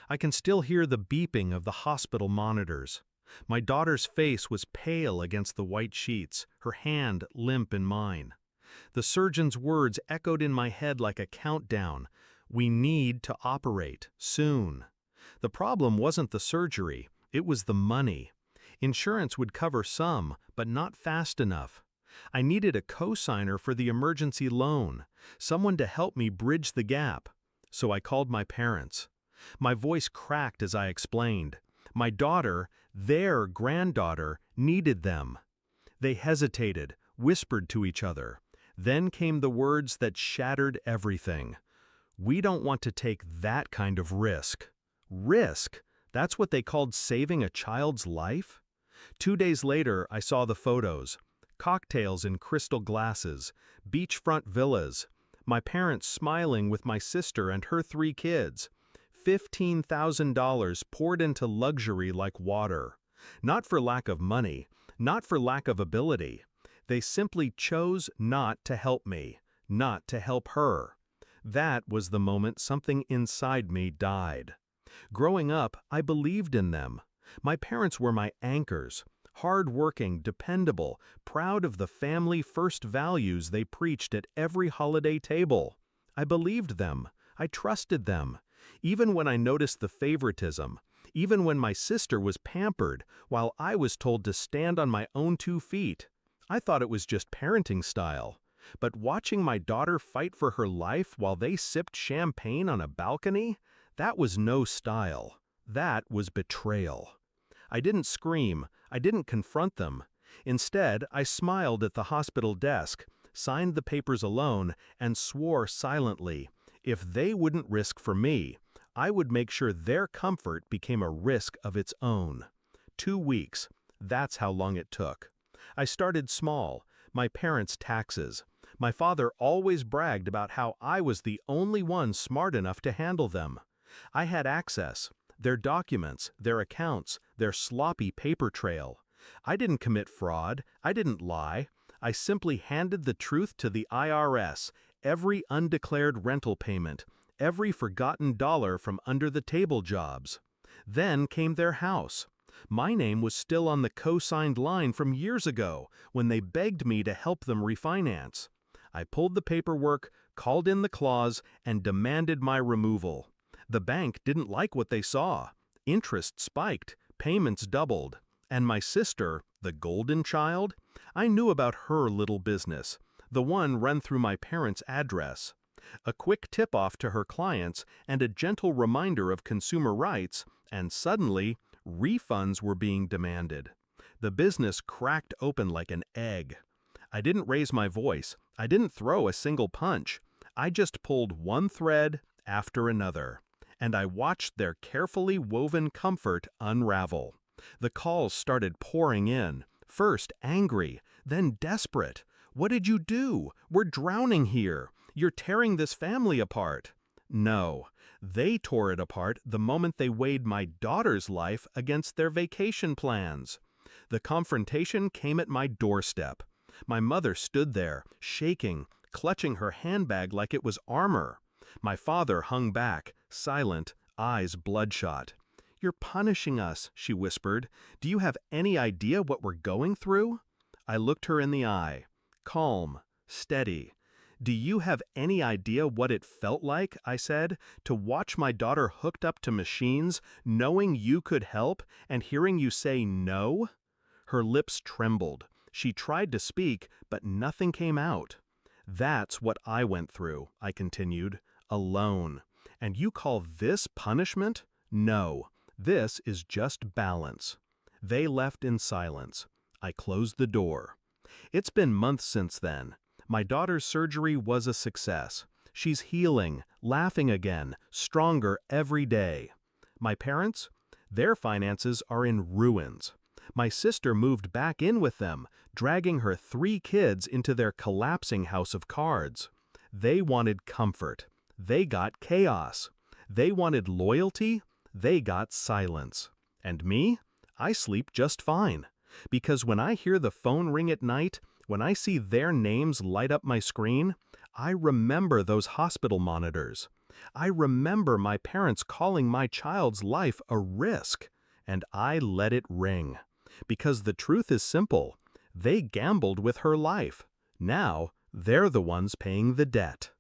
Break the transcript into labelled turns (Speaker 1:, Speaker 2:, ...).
Speaker 1: I can still hear the beeping of the hospital monitors. My daughter's face was pale against the white sheets, her hand limp in mine. The surgeon's words echoed in my head like a countdown. We need to operate, soon. The problem wasn't the surgery, it was the money. Insurance would cover some, but not fast enough. I needed a co-signer for the emergency loan, someone to help me bridge the gap. So I called my parents. My voice cracked as I explained. My daughter, their granddaughter, needed them. They hesitated, whispered to each other. Then came the words that shattered everything. We don't want to take that kind of risk. Risk? That's what they called saving a child's life? 2 days later, I saw the photos. Cocktails in crystal glasses, beachfront villas, my parents smiling with my sister and her 3 kids. $15,000 poured into luxury like water. Not for lack of money, not for lack of ability. They simply chose not to help me, not to help her. That was the moment something inside me died. Growing up, I believed in them. My parents were my anchors. Hard-working, dependable, proud of the family-first values they preached at every holiday table. I believed them. I trusted them. Even when I noticed the favoritism, even when my sister was pampered while I was told to stand on my own 2 feet. I thought it was just parenting style. But watching my daughter fight for her life while they sipped champagne on a balcony, that was no style. That was betrayal. I didn't scream. I didn't confront them. Instead, I smiled at the hospital desk, signed the papers alone, and swore silently, if they wouldn't risk for me, I would make sure their comfort became a risk of its own. 2 weeks. That's how long it took. I started small, my parents' taxes. My father always bragged about how I was the only one smart enough to handle them. I had access. Their documents, their accounts, their sloppy paper trail. I didn't commit fraud. I didn't lie. I simply handed the truth to the IRS, every undeclared rental payment, every forgotten dollar from under-the-table jobs. Then came their house. My name was still on the co-signed line from years ago when they begged me to help them refinance. I pulled the paperwork, called in the clause, and demanded my removal. The bank didn't like what they saw. Interest spiked, payments doubled. And my sister, the golden child, I knew about her little business, the one run through my parents' address. A quick tip-off to her clients and a gentle reminder of consumer rights, and suddenly, refunds were being demanded. The business cracked open like an egg. I didn't raise my voice. I didn't throw a single punch. I just pulled one thread after another. And I watched their carefully woven comfort unravel. The calls started pouring in, first angry, then desperate. What did you do? We're drowning here. You're tearing this family apart. No, they tore it apart the moment they weighed my daughter's life against their vacation plans. The confrontation came at my doorstep. My mother stood there, shaking, clutching her handbag like it was armor. My father hung back, silent, eyes bloodshot. "You're punishing us," she whispered. "Do you have any idea what we're going through?" I looked her in the eye, calm, steady. "Do you have any idea what it felt like," I said, "to watch my daughter hooked up to machines, knowing you could help, and hearing you say no?" Her lips trembled. She tried to speak, but nothing came out. "That's what I went through," I continued, "alone. And you call this punishment? No, this is just balance." They left in silence. I closed the door. It's been months since then. My daughter's surgery was a success. She's healing, laughing again, stronger every day. My parents? Their finances are in ruins. My sister moved back in with them, dragging her 3 kids into their collapsing house of cards. They wanted comfort. They got chaos. They wanted loyalty. They got silence. And me? I sleep just fine. Because when I hear the phone ring at night, when I see their names light up my screen, I remember those hospital monitors. I remember my parents calling my child's life a risk, and I let it ring. Because the truth is simple, they gambled with her life. Now, they're the ones paying the debt.